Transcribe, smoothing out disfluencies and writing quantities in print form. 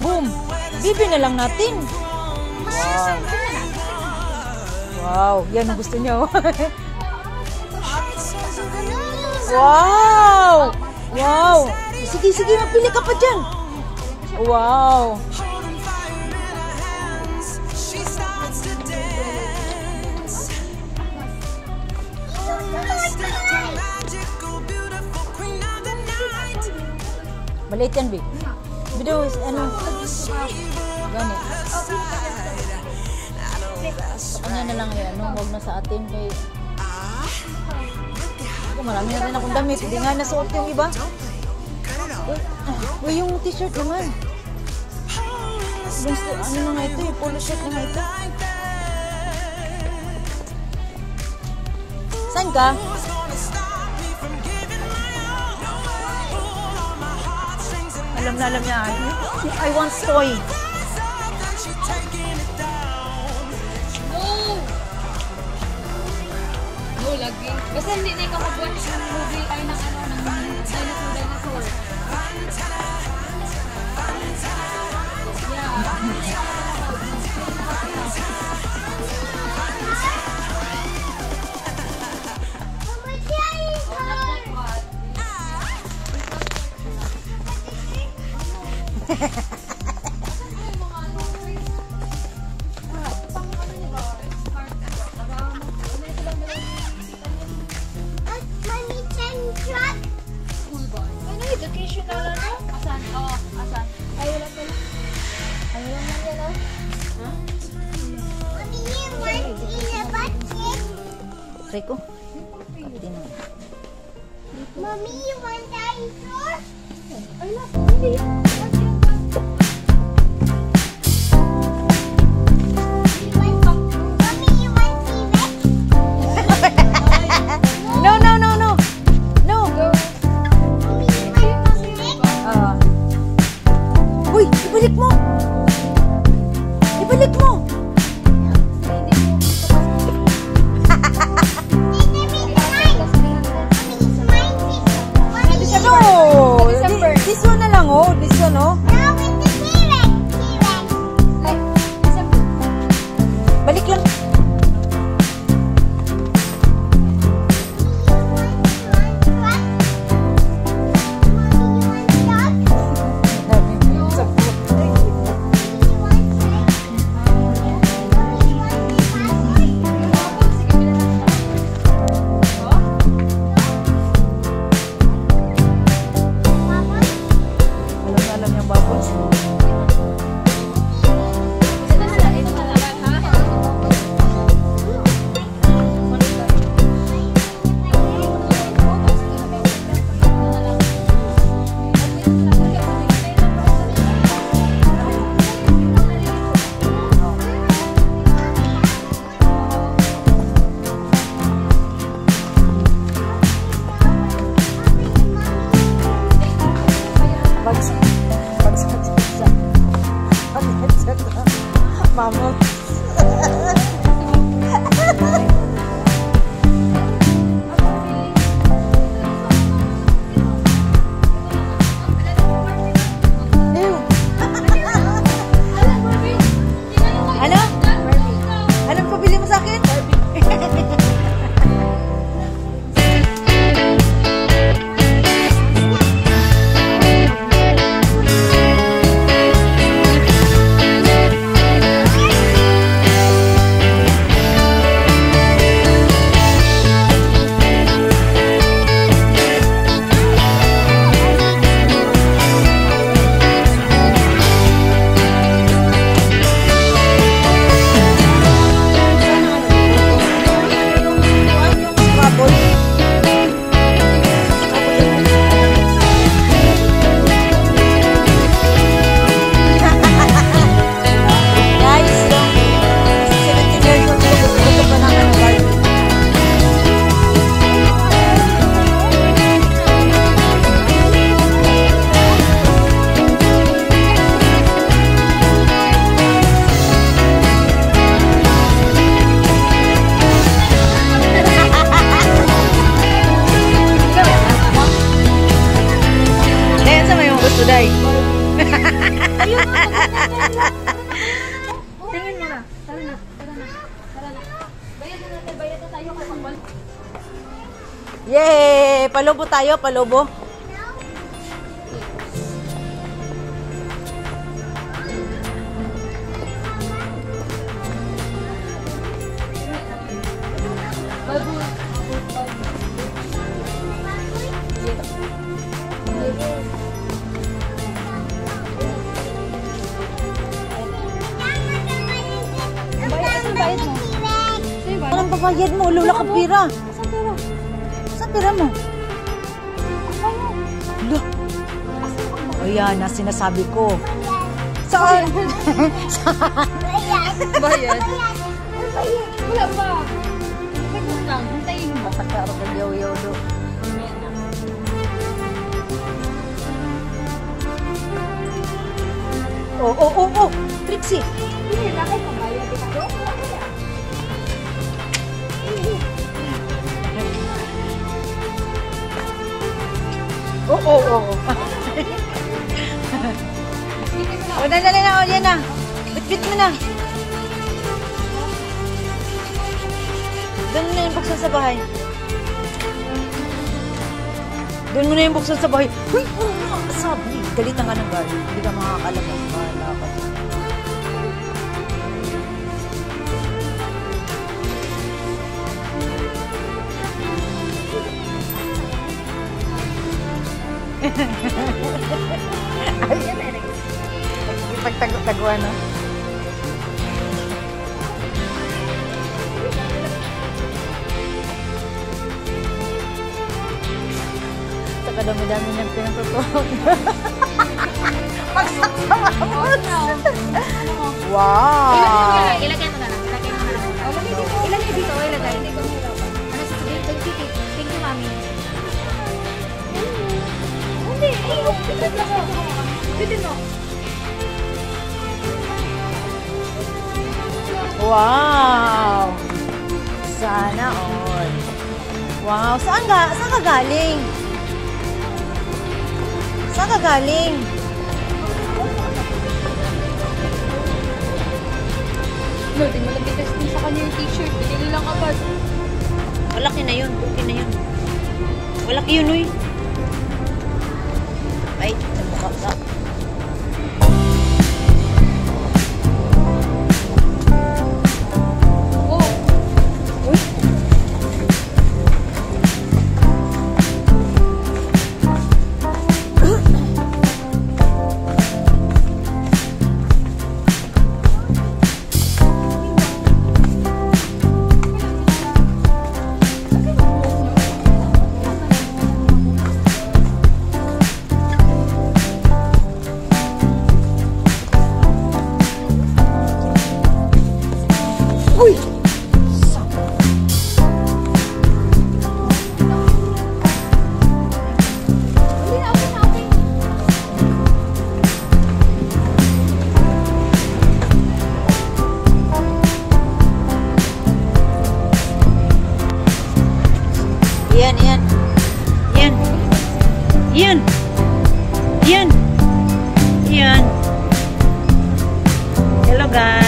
Boom! Bibi na lang natin. Wow. Wow. Yan ang gusto niya. Wow! Wow! Sige, sige. Magpili ka pa dyan. Wow! Maliit yan, Big. Video is, ano, ganit. Sa kanya na lang yan, no? Huwag na sa atin kay... Marami na rin akong damit. Hindi nga nasuot yung iba. Uy, yung t-shirt naman. Ano na nga ito, yung polo shirt na nga ito. Saan ka? Alam na alam niya. I want toy. No, lagi. Basta hindi na ikaw mag-watch ng movie ay ng ano, ng dinosaur. Educational ano? Asan? Oo, asan? Ay, wala pala. Ano lang yan, oh? Ha? Mommy, you want in a bucket? Try ko. Mommy, you want dinosaur? Ay, hindi. Ibalik mo! Ibalik mo! No! This one na lang, oh. This one, oh. Balik lang. Mama. Ano? Anong pabili mo sa akin? Today. Ayun na, tingin mo na. Tara na. Bayad na tayo kapag bal. Yay! Palobo tayo, palobo. Anong babayad mo? Lula ka pira. Saan pera? Saan pira mo? Lula. Ayan na sinasabi ko. Saan? Bayad. Wala pa. Sagot lang. Hintayin mo. Matakaro ka yaw-yaw do. Oh. Trixie. Hindi na kayo mabayad. Oh. O, dali na. O, yan na. Bit-bit mo na. Doon mo na yung buksan sa bahay. Doon mo na yung buksan sa bahay. Uy, sabi. Galit na nga ng guard. Hindi ka makakalabas. Bahala ka. Pagtago-taguan, no? Sa kadami-dami niyang pinagtutuhog. Magsaksamot! Wow! Ilagay mo na lang. Ilagay dito. Ilagay. Ano sa sabihin? Thank you, mami. Hindi. Bitin mo. Wow! Sana all. Wow! Saan ka galing? Saan ka galing? No, di mo lang din sa kanya yung t-shirt. Binili lang agad. Malaki na yun. Okay na yun. Malaki yun, uy. Ay, nabuka ka. Uy! Yan. Hello guys.